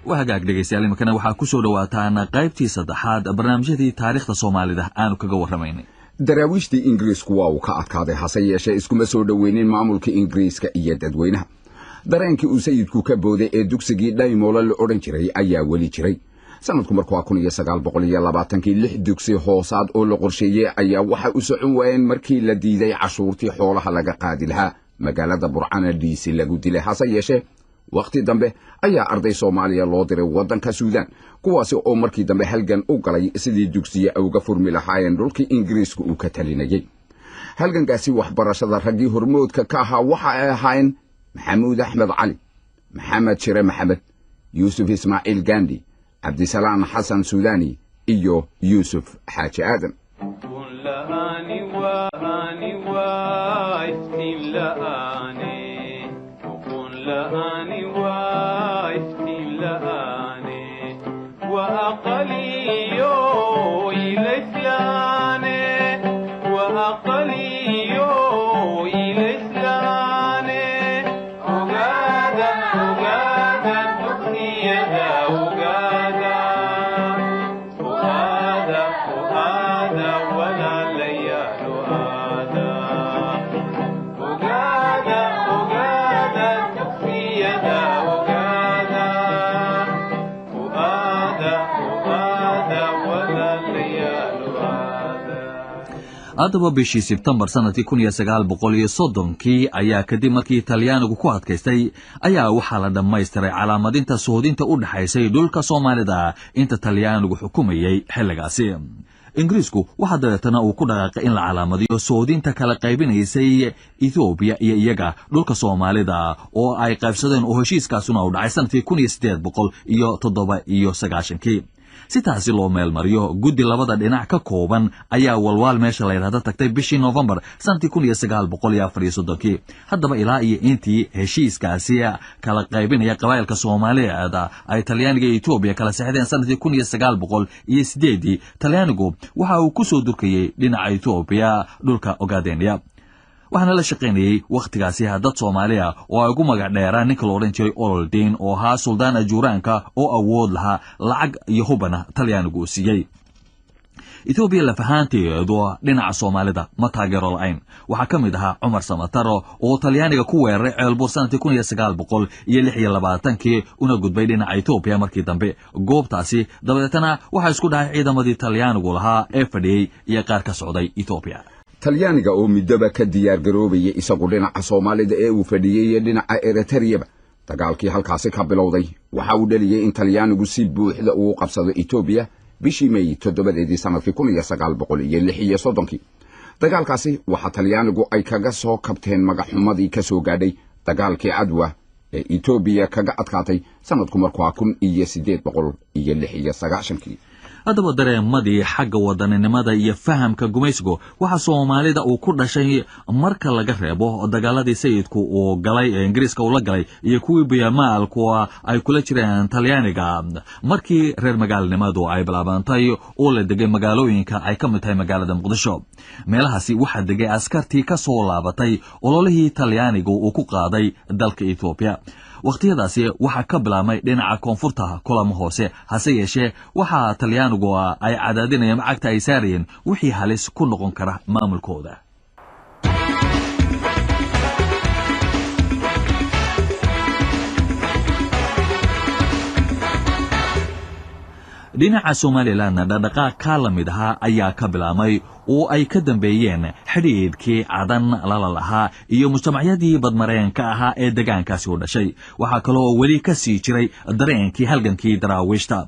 وهاجاك dhegeystayaal markana waxa ku soo dhawaataan qaybtii saddexaad barnaamijyadii taariikhda Soomaalida aan kaga warramaynay. daraawiishtii Ingiriisku waa uu ka adkaaday hase yeeshee iskuma soo dhaweynin maamulka Ingiriiska iyo dadweynaha. dareenkii uu sayidku ka booday ee dugsigii Dhaymoolo la oran jiray ayaa weli jiray. sanadku markuu 1920 lix dugsi hoosaad oo la qorsheeyay ayaa waxa u socon waayeen markii la diiday cashuurtii xoolaha laga qaadi lahaa magaalada Burcana diisi lagu dilay hase yeeshee waqti dambe ayaa arday Soomaaliya loo diray wadanka Suudaan kuwaas oo markii dambe halgan u galay sidii dugsiga uga furmi lahaayeen dhulkii Ingiriisku uu ka talinayay. halgankaasi waxbarashada raggii hormoodka ka ahaa waxa ay ahaayeen Maxamuud Axmed Cali, Maxamed Shire Maxamed, Yuusuf Ismaaciil Gandhi, Cabdisalaam Xasan Suudani iyo Yuusuf Xaaji Aadan. haddaba bishii Sebtembar sanadkii 1930 ayaa kadib markii Talyaanigu ku adkaystay ayaa waxa la dhamaystiray calaamadinta soodinta u dhaxaysay dhulka Soomaalida inta Talyaanigu xukumayay xilligaasi. Ingiriisku waxa dabeetana uu ku dhaqaaqay in la calaamadiyo soodinta kala qaybinaysay Ethiopia iyo iyaga dhulka Soomaalida oo ay qaybsadeen oo heshiiskaasuna u dhacay sanadkii 1897 si taasi loo meel mariyo guddi labada dhinac ka kooban ayaa walwal meesha la yiraahdo tagtay bishii November sanadkii 1934 haddaba ilaa iyo intii heshiiskaasi kala qaybinaya qabaylka Soomaaliyeed ay Talyaaniga iyo Ethiopia kala saxdeen sanadkii 1908 Talyaanigu waxa uu ku soo durkayay dhinaca Ethiopia dhulka Ogaadeniya waxaana la shaqeynayay waqtigaasi dad Soomaaliya oo ay ugu magac dheeraan ninka la oran jiray Oldin oo ahaa Suldaan Ajuuraanka oo awood lahaa lacag iyo hubana Talyaanigu siiyay. Ethiopia la fahanteedu dhinaca Soomaalida ma taageero la'ayn waxa kamid ahaa Cumar Samataro oo Talyaaniga ku weeraray ceelbuur sanadkii 1926 una gudbay dhinaca Ethiopia markii dambe goobtaasi dabadeetana waxa isku dhacay ciidamadii Talyaanigu lahaa ee fadhiyay iyo qaar ka socday Ethiopia. Talyaaniga oo midaba ka diyaar garoobay isagu dhinaca Soomaalida ee uu fadhiyay dhinaca Eritrea dagaalkii halkaas ka bilowday waxa uu dhaliyay in Talyaanigu si buuxda uu qabsado Ethiopia bishii May 7 sanadkii 1936 dagaalkaasi waxa Talyaanigu ay kaga soo kabteen magaxumadii ka soo gaadhay dagaalkii Adwa ee Ethiopia kaga adkaatay sanadku markuu 1896 haddaba dareemadii xagga wadaninimada iyo fahamka gumaysigu waxa Soomaalida uu ku dhashay marka laga reebo dagaaladii sayidku uu galay ee Ingiriiska uu la galay iyo kuwii Biyamaalku ay kula jireen Talyaaniga markii reer magaalnimadu ay bilaabantay oo la degay magaalooyinka ay ka mid tahay magaalada Muqdisho meelahaasi waxa degay askartii ka soo laabatay ololihii Talyaanigu uu ku qaaday dalka Ethiopia waqtiyadaasi waxa ka bilaabmay dhinaca koonfurta kulamo hoose hase yeeshee waxa Talyaanigu ay cadaadinayeen lacagta ay saareen wixii halis ku noqon kara maamulkooda. dhinaca Somaliland dhaqdhaqaaq ka lamid ah ayaa ka bilaabmay oo ay ka dambeeyeen xiriirkii cadan la lahaa iyo mujtamacyadii badmareenka ahaa ee deegaankaasi u dhashay waxa kale oo weli ka sii jiray dareenkii halgankii daraawiishta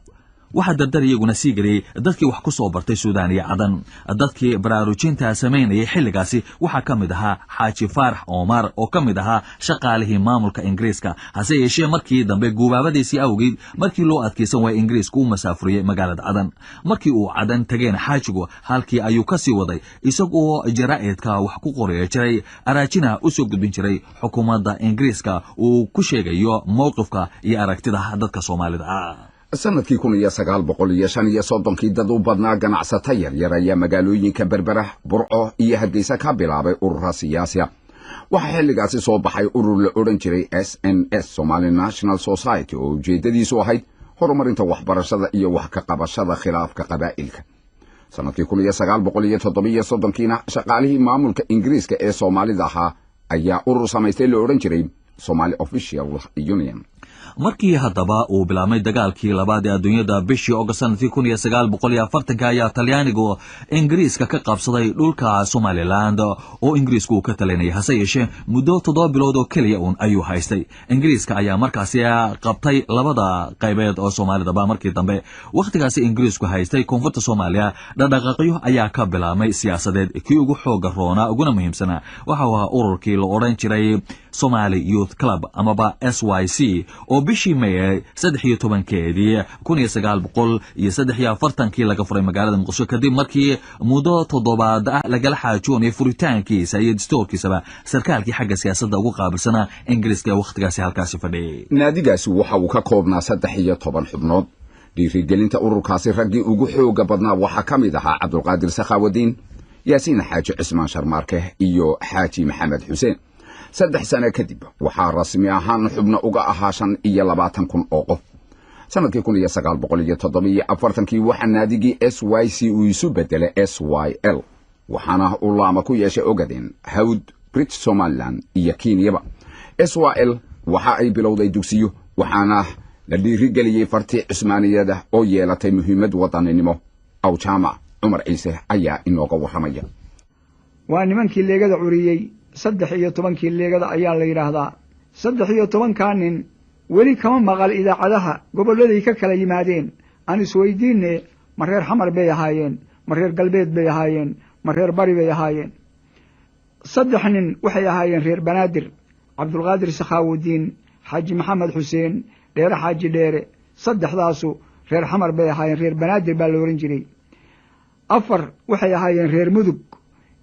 waxa dardar iyaguna sii galay dadkii wax ku soo bartay Suudaan iyo Cadan dadkii baraarujinta sameynayay xilligaasi waxa kamid ahaa Xaaji Faarax Omar oo kamid ahaa shaqaalihii maamulka Ingiriiska hase yeeshee markii dambe guubaabadiisii awgeed markii loo adkeysan waayay Ingiriisku masaafuriyay magaalada Cadan markii uu Cadan tageen Xaajigu halkii ayuu ka sii waday isagoo jaraa'idka wax ku qoray jiray araajina u soo gudbin jiray xukuumadda Ingiriiska uu ku sheegayo mowqifka iyo aragtida dadka Soomaalida sanadkii 1935 dad u badnaa ganacsata yaryar ayaa magaalooyinka Berbera, Burco iyo Hargeysa ka bilaabay urur siyaasi waxa xilligaasi soo baxay urur la oran jiray SNS Somali National Society oo ujeedadiisu ahayd horumarinta waxbarashada iyo wax ka qabashada khilaafka qabaa'ilka sanadkii 1937kiina shaqaalihii maamulka Ingiriiska ee Soomaalida ahaa ayaa urur samaystay loo oran jiray Somali Official Union. markii haddaba uu bilaabmay dagaalkii labaad ee adduunyada bishii August 1940 ayaa Talyaanigu Ingiriiska ka qabsaday dhulka Somaliland oo Ingiriisku ka talinay hase yeeshee muddo 7 bilood oo kaliya ayuu haystay. Ingiriiska ayaa markaasi qabtay labada qaybeed oo Soomaalida markii dambe waqtigaasi Ingiriisku haystay koonfurta Soomaaliya dhaqdhaqaaqyo ayaa ka bilaabmay siyaasadeed kii ugu xoog roona uguna muhiimsana waxa uu ururkii la oran jiray Somali Youth Club amaba SYC oo bishii May 13keedii 1943 laga furay magaalada Muqdisho kadib markii muddo 7 laga xaajoonay furitaankiisa iyo dastuurkiisaba sarkaalkii xagga siyaasadda ugu qaabilsana Ingiriiska waqtigaasi halkaasi fadhiyay. naadigaasi waxa uu ka koobnaa 13 xubnood. dhiirigelinta ururkaasi raggii ugu xooga badnaa waxa ka mid ahaa Cabdulqaadir Sakhaawadiin, Yaasiin Xaaji Cismaan Sharmaarke iyo Xaaji Maxamed Xuseen. 3 sano kadib waxaa rasmi ahaan xubno uga ahaa 25,000 oo qof. sanadkii 1947 waxa naadigii SYC uu isu bedelay SYL waxaana uu laama ku yeeshay Ogaden, Hawd, British Somaliland iyo Kenya. SYL waxa ay bilowday dugsiyo waxaana la dhiirigeliyay fartii Cusmaaniyada oo yeelatay muhiimad wadaninimo. aw jaamac Cumar Ciise ayaa inooga waramaya. waa nimankii leegada curiyay 13 leegada ayaa la yiraahdaa. 13 nin weli kama maqal idaacadaha goboladii ka kala yimaadeen. aan isweydiinay ma reer xamar bay ahaayeen, ma reer galbeed bay ahaayeen, ma reer bari bay ahaayeen. 3 nin waxay ahaayeen reer Banaadir, Cabdulqaadir Sakhaawadiin, Xaaji Maxamed Xuseen, Dheere Xaaji Dheere. 3daasu reer xamar bay ahaayeen, reer Banaadir baa la oran jiray. 4 waxay ahaayeen reer Mudug,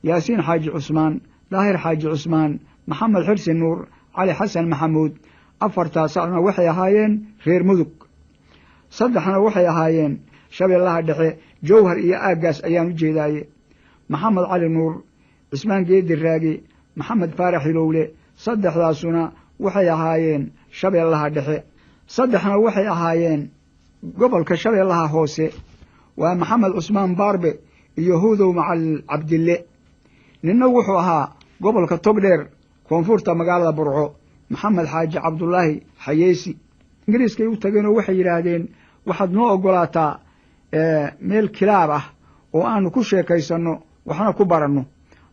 Yaasiin Xaaji Cusmaan, Daahir Xaaji Cusmaan, Maxamed Xirsi Nuur, Cali Xasan Maxamuud. 4taasna waxay ahaayeen reer Mudug. 3 waxay ahaayeen Shabeellaha Dhexe, Jowhar iyo Aagaas ayaan u jeedaaye. Maxamed Cali Nuur, Cismaan Geedi Raagi, Maxamed Faarax Hilowle. 3daasuna waxay ahaayeen Shabeellaha Dhexe. 3 waxay ahaayeen gobolka Shabeellaha Hoose. waa Maxamed Cusmaan Baarbe iyo Hudow Macal Cabdille. ninna wuxuu ahaa gobolka Togdheer koonfurta magaalada Burco, Maxamed Xaaji Cabdullaahi Xayeesi. Ingiriiska ay u tageen oo waxay yiraahdeen waxaad noo ogolaataa meel kilaab ah oo aanu ku sheekaysano waxna ku baranno.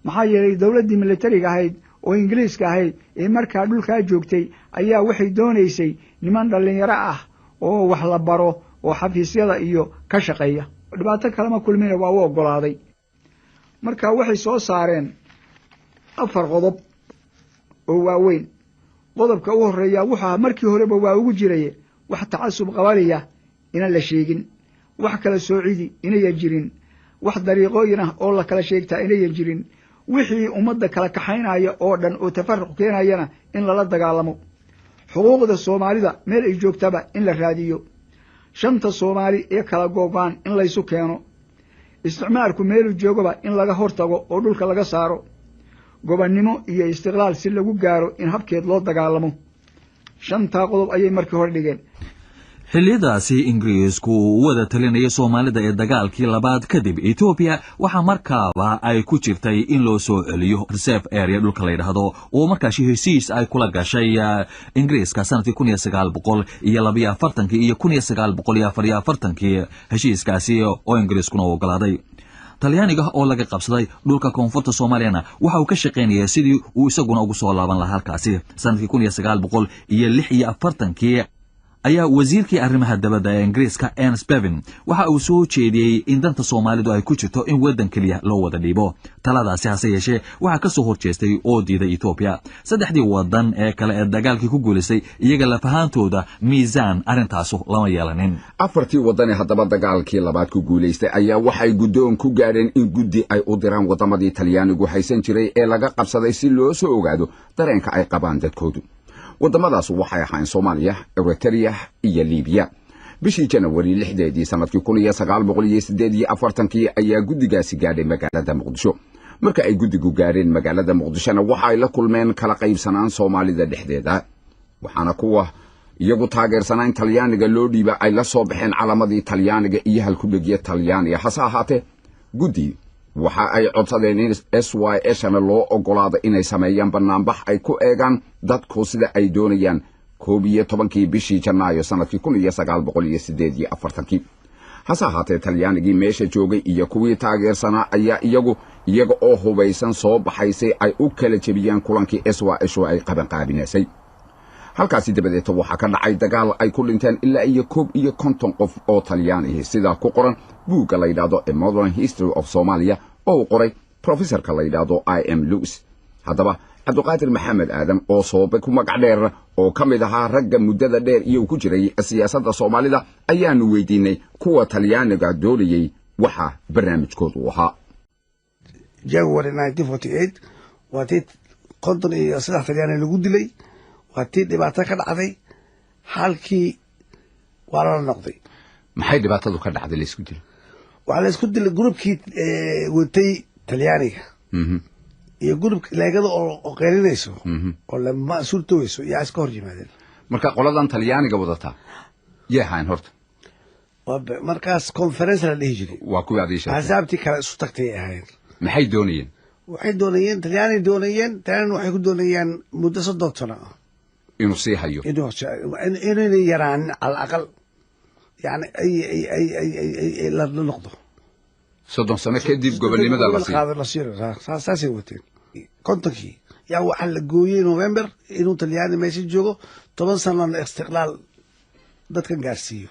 maxaa yeelay dawladdii militariga ahayd oo Ingiriiska ahayd ee markaa dhulka joogtay ayaa waxay doonaysay niman dhalinyaro ah oo wax la baro oo xafiisyada iyo ka shaqeeya. dhibaato kale ma kulmina waa u ogolaaday. marka waxay soo saareen 4 qodob oo waaweyn. qodobka u horeeya waxa markii horeba waa ugu jiray wax tacasub qabaliya inaan la sheegin, wax kala soocidi inay jirin, wax dariiqooyin ah oo la kala sheegtaa inay jirin, wixii ummadda kala kaxaynaya oo dhan oo tafarruq keenayana in lala dagaalamo. xuquuqda Soomaalida meel ay joogtaba in la raadiyo. 5 Soomaali ee kala goobaan in la isu keeno. isticmaalku meel joogaba in laga hortago oo dhulka laga saaro. gobannimo iyo istiqlaal si lagu gaaro in habkeed loo dagaalamo. 5 qodob ayay markii hor dhigeen. xillidaasi Ingiriisku wada talinaya Soomaalida ee dagaalkii labaad kadib Ethiopia waxa markaaba ay ku jirtay in loo soo celiyo reserve area dhulka la yiraahdo oo markaas heshiis ay kula gashay Ingiriiska sanadkii 1942 iyo 1944 heshiiskaasi oo Ingiriiskuna ogolaaday. Talyaaniga oo laga qabsaday dhulka koonfurta Soomaaliyana waxa uu ka shaqeynayay sidii uu isaguna ugu soo laaban lahaa halkaasi. sanadkii 1946 ayaa wasiirkii arrimaha dabadda ee Ingiriiska Ernest Bevin waxa uu soo jeediyay in danta Soomaalidu ay ku jirto in wadan kaliya loo wada dhiibo. taladaasi hase yeeshee waxa ka soo horjeestay oo diiday Ethiopia. 3 wadan ee kale ee dagaalkii ku guuleysay iyaga la fahantooda miisaan arintaas lama yeelanin. 4 wadan ee haddaba dagaalkii labaad ku guuleystay ayaa waxay guddoon ku gaareen in guddi ay u diraan wadamadii Talyaanigu haysan jiray ee laga qabsaday si loo soo ogaado dareenka ay qabaan dadkoodu. wadamadaas waxay ahaayeen Soomaaliya, Eritrea iyo Liibiya. bishii January 6 sanadkii 1948 ayaa guddigaasi gaadhay magaalada Muqdisho. marka ay guddigu gaareen magaalada Muqdishona waxa ay la kulmeen kala qaybsanaan Soomaalida dhexdeeda. waxaana kuwa iyagu taageersanaa in talyaaniga loo dhiiba ay la soo baxeen calamadii talyaaniga iyo halkudhegya talyaaniga hase ahaatee guddi waxa ay codsadeen in SYSna loo ogolaado inay sameeyaan banaanbax ay ku eegaan dadku sida ay doonayaan 11 bishii Janaayo sanadkii 1948 hase ahaatee talyaanigii meesha joogay iyo kuwii taageersanaa ayaa iyaga oo hubaysan soo baxaysay ay u kala jebiyaan kulankii SYS ay qabanqaabinaysay halkaasi dabadeed waxa ka dhacay dagaal ay ku dhinteen ilaa iyo 50 qof oo Talyaani sida ku qoran buugga la yiraahdo A Modern History of Somalia oo qoray professorka la yiraahdo I.M. Lewis haddaba Cabdiqaadir Maxamed Aadan oo soobe ku magac dheer oo kamid ahaa ragga muddada dheer iyo ku jiray siyaasadda Soomaalida ayaanu weydiinay kuwa Talyaaniga doonayay waxa barnaamijkoodu ahaa January 1948 watii qodon iyo saddex Talyaani lagu dilay watii dhibaato ka dhacday halkii waa la noqday maxay dhibaatadu ka dhacday la isku dilay waxa la isku dilay groupkii watay Talyaaniga iyo group leegada oo qeerinayso oo lama suurtooyso iyo iska hor yimaadeen marka qoladan Talyaaniga wadata yahaan horta markaas conference la dhihi jiray waa kuwa adeesha hasaabti kala isu tagtay ahayn maxay doonayeen waxay doonayeen Talyaani doonayeen waxay ku doonayeen muddo 30 sano inuu sii hayo inuu yaraan al aqal yani ay la noqdo 30 sano kadib gobonimada la siiyo saasay wateen kontonkii yaa waxa la gooyay November inuu Talyaani meesha joogo 10 sano istiqlaal dadka gaarsiiyo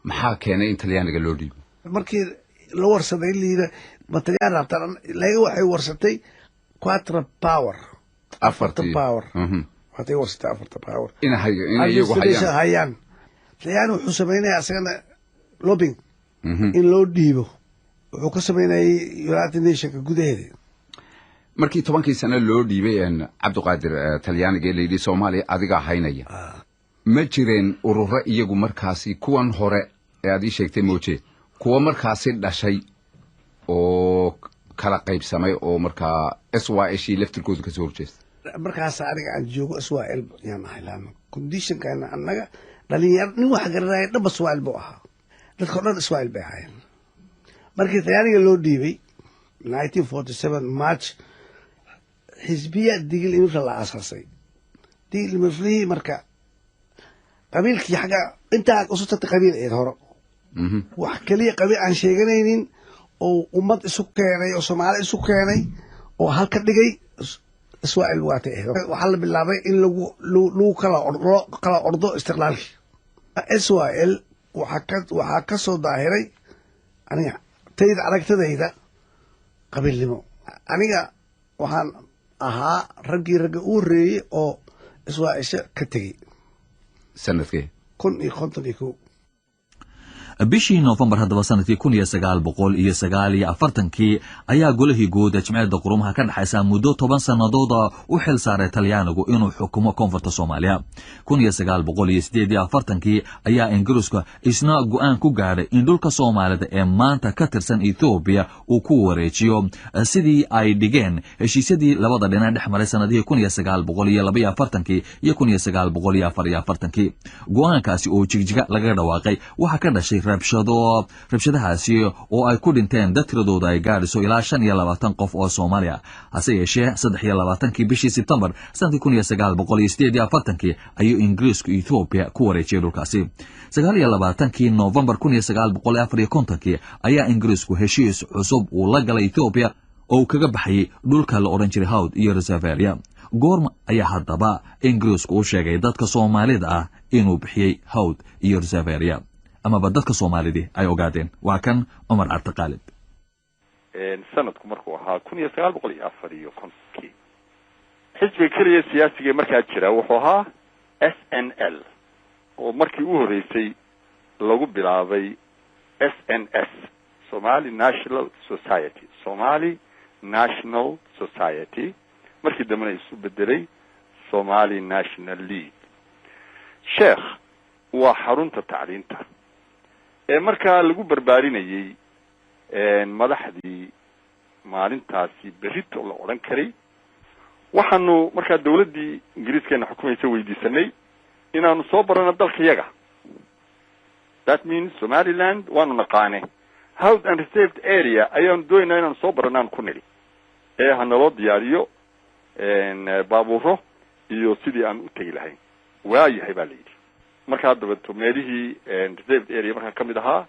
maxaa keenay in Talyaaniga loo dhiibo markii la warsaday liida Talyaani rabtaan laga waxay warsatay 4 power waxay warsatay 4 power in iyagu hayaan Talyaani wuxuu sameeyay asagana lobbying in loo dhiibo wuxuu ka sameeyay United Nations gudaheeda markii 10 sano loo dhiibay Cabdiqaadir Talyaaniga leeydi Soomaaliya adiga haynaya ma jireen ururo iyagu markaasi kuwan hore ee aad sheegtay mooje kuwa markaasi dhashay oo kala qaybsamay oo markaa SYS laftirkooda ka soo horjeestay markaas aniga aan joogo SYL yaan ahayn condition kan anaga dhalinyar nin wax garanay dhab SYL buu ahaa dadka dhan SYL bay ahaayeen markii Talyaaniga loo dhiibay 1947 March xisbiya digil inuu la aasasay digil maflihi marka qabiilkii xaga inta u soo qabiil ee hore wax kaliya qabiil aan sheeganaynin oo ummad isu keenay oo Soomaali isu keenay oo halka dhigay SYL waatay waxa la bilaabay in lagu kala ordo istiqlaalki SYL waxa ka soo daahiray aniga tayda aragtadayda qabiilnimo aniga waxaan ahaa ragga u horeeyay oo SYL ka tagay sanadkii 1951 bishii November haddaba sanadkii 1949 ayaa golihii guud ee Jimciyadda Qurumaha ka dhaxaysa muddo 10 sanadood u xil saaray Talyaanigu inuu xukumo koonfurta Soomaaliya 1948 ayaa Ingiriisku isna go'aan ku gaaray in dhulka Soomaalida ee maanta ka tirsan Ethiopia uu ku wareejiyo sidii ay dhigeen heshiisyadii labada dhinac dhexmaray sanadihii 1942 iyo 1944 go'aankaasi oo jigjiga laga dhawaaqay waxa ka dhashay rabshadahaasi oo ay ku dhinteen dad tiradooda ay gaadhiso ilaa 25 qof oo Soomaaliya hase yeeshee 23 bishii September sanadkii 1948 ayuu Ingiriisku Ethiopia ku wareejiyay dhulkaasi 29 November 1954 ayaa Ingiriisku heshiis cusub uu la galay Ethiopia oo kaga baxay dhulka la oran jiray Hawd iyo Reservoir goorma ayaa haddaba Ingiriisku u sheegay dadka Soomaalida ah inuu bixiyay Hawd iyo Reservoir ama dadka Soomaalida ay ogaadeen waa kan Umar Cabdiqaalib sanadku markuu ahaa 1954 xisbiga kaliya siyaasiga markaa jira wuxuu ahaa SNL oo markii u horeysay lagu bilaabay SNS Somali National Society markii dambena isu bedelay Somali National League sheekh waa xarunta tacliinta ee markaa lagu barbaarinayay madaxdii maalintaasi berito la oran karay waxaanu markaa dawladdii Ingiriiskeena xukumaysa weydiisanay inaanu soo barano dalkayaga. That means Somaliland waanu naqaane hawd and reserved area ayaanu doonaa inaanu soo baranaan ku nidhi hanaloo diyaariyo baabuuro iyo sidii aan u tegi lahayn. waayahay baa layidhi. markaa dabato meelihii reserved area markaa ka mid ahaa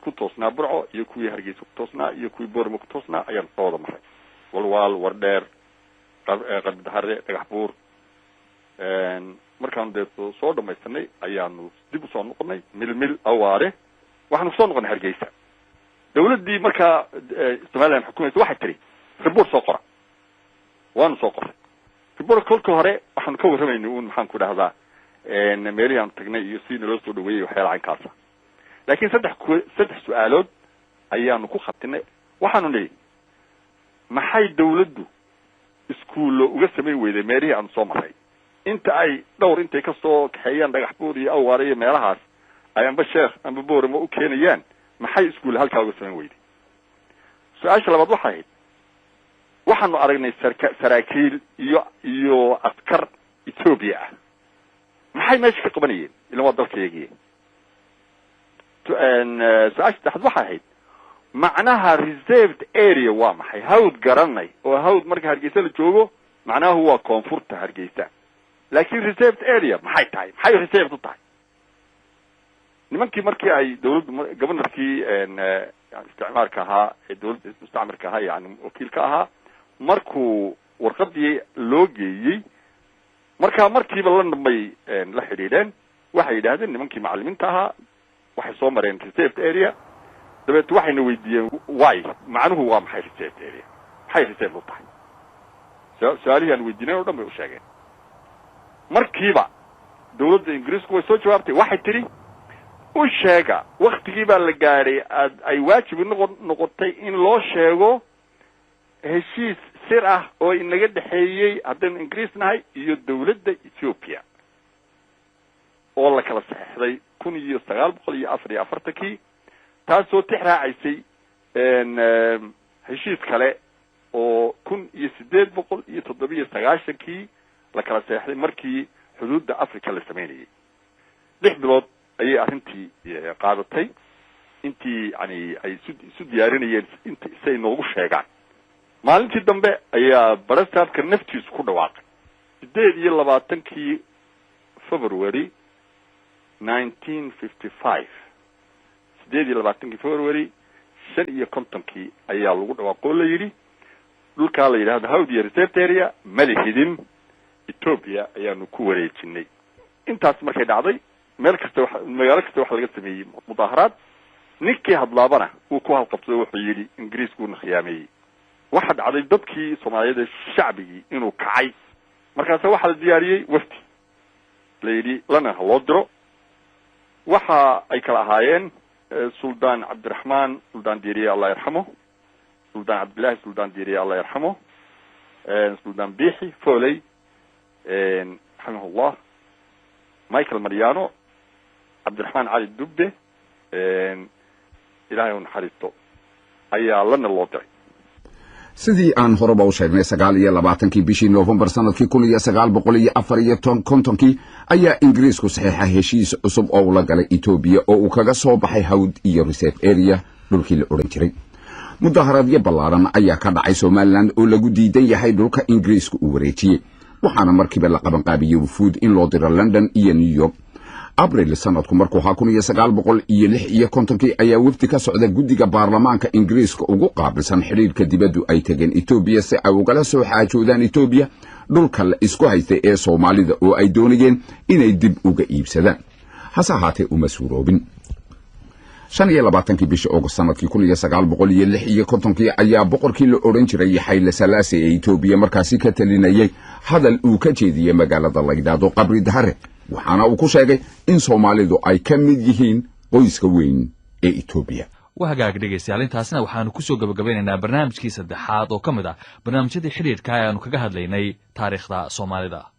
ku toosnaa burco iyo kuwii hargeysa ku toosnaa iyo kuwii boorama ku toosnaa ayaan soo wada maray. walwaal, wardheer, qarbidahare, dhagax buur. markaanu dee soo dhamaysanay ayaanu dib usoo noqonay milmil awaare. waxaanu kusoo noqonay hargeysa. dawladdii markaa Somaliland xukumaysa waxay tiri report soo qora. waanu soo qoray report kolka hore. waxaanu ka warramaynay uun maxaan ku dhahdaa meelihii aanu tagnay iyo si naloo soo dhaweeyey waxyaala caynkaasa. laakiin saddex su-aalood ayaanu ku khatinay. waxaanu nidhi maxay dawladdu iskuullo uga samayn weyday meelihii aanu soo maray inta ay intay ka soo kaxeeyaan dhagax buur iyo awaare iyo meelahaas ay amba sheekh amba boorama u keenayaan maxay iskuulle halkaa uga samayn weyday. su-aasha labaad waxay ahayd waxaanu aragnay saraakiil iyo askar Ethiopia ah maxay meesha ka qabanayeen ilaa waa dalkayagiye. su-aasha saddexaad waxay ahayd macnaha reserved area waa maxay. hawd garanay oo hawd marka hargeysa la joogo macnahu waa koonfurta hargeysa. laakiin reserved area maxay tahay, maxay reserved u tahay. nimankii markii ay dawladdu governorkii isticmaalka ahaa ee dawladda mustacmarka ahaa yani wakiilka ahaa markuu warqadii loo geeyey markaa markiiba la dambay la xidhiidheen. waxay yidhaahdeen nimankii macallimiinta ahaa waxay soo mareen reserved area. dabeet waxayna weydiiyeen why macnuhu waa maxay reserved area, maxay reserved u tahay. su-aalihii aan weydiinay oo dhan bay u sheegeen. markiiba dawladda ingiriisku way soo jawaabtay. waxay tidhi u sheega waktigii baa la gaadhay ay waajib noqotay in loo sheego heshiis sir ah oo inaga dhexeeyey haddaynu ingiriis nahay iyo dawladda Ethiopia oo la kala saxeexday 1944 taasoo tixraacaysay heshiis kale oo 1897 la kala saxeexday markii xuduudda Afrika la sameeyay. 6 bilood ayay arrintii qaadatay intii yani ay isu diyaarinayeen intii noogu sheegaan. maalintii dambe ayaa barastaadka naftiisu ku dhawaaqay 28 February 1955 28 February 55 ayaa lagu dhawaaqo la yiri dhulka la yiraahdo hawd iyo reserved area malihidin Ethiopia ayaanu ku wareejinay. intaas markay dhacday magaalo kasta waxa laga sameeyay mudaharaad. ninkii hadlaabana uu ku halqabsaday wuxuu yiri ingiriisku khiyaamay. waxa dhacday dadkii Soomaaliyeed shacbigii inuu kacay. markaas waxa la diyaariyay wafdi leeydi lana loo diro. waxa ay kala ahaayeen Sultan Abdurrahman Sultan Diiriye Allah yarxamo, Sultan Abdullah Sultan Diiriye Allah yarxamo, Sultan Biixi Foley rahimahullah, Michael Mariano, Abdurrahman Ali Dubbe ilaahay uu xariisto ayaa lana loo diray. sidii aan horeba u sheegnay 29 bishii November sanadkii 1954 ayaa Ingiriisku saxeexay heshiis cusub oo la galay Ethiopia oo uu kaga soo baxay hawd iyo reserve area dhulkii la oran jiray. mudaharaadyo ballaaran ayaa ka dhacay Somaliland oo lagu diidan yahay dhulka Ingiriisku uu wareejiyay. waxaana markiiba la qaban qaabiyay wufuud in loo diro London iyo New York. abril sanadku markuu 1956 ayaa wafdi ka socda guddiga baarlamaanka Ingiriiska ugu qaabilsan xiriirka dibaddu ay tageen Ethiopia si ay ugala soo xaajoodaan Ethiopia dhulka la isku haystay ee Soomaalida oo ay doonayeen inay dib uga iibsadaan. hase ahaatee uma suuroobin. 25 bishii August sanadkii 1956 ayaa boqorkii la oran jiray helaysay ee Ethiopia markaasi ka talinayay hadal uu ka jeediyay magaalada la yiraahdo Qabridahare. waxaana uu ku sheegay in Soomaalidu ay ka mid yihiin qoyska weyn ee Ethiopia. وهاجاك دقيقة على waxaanu ku soo gabagabaynaynaa barnaamijkii saddexaad oo kamid ah barnaamijyada xiriirka ee aanu kaga hadlaynay taariikhda Soomaalida.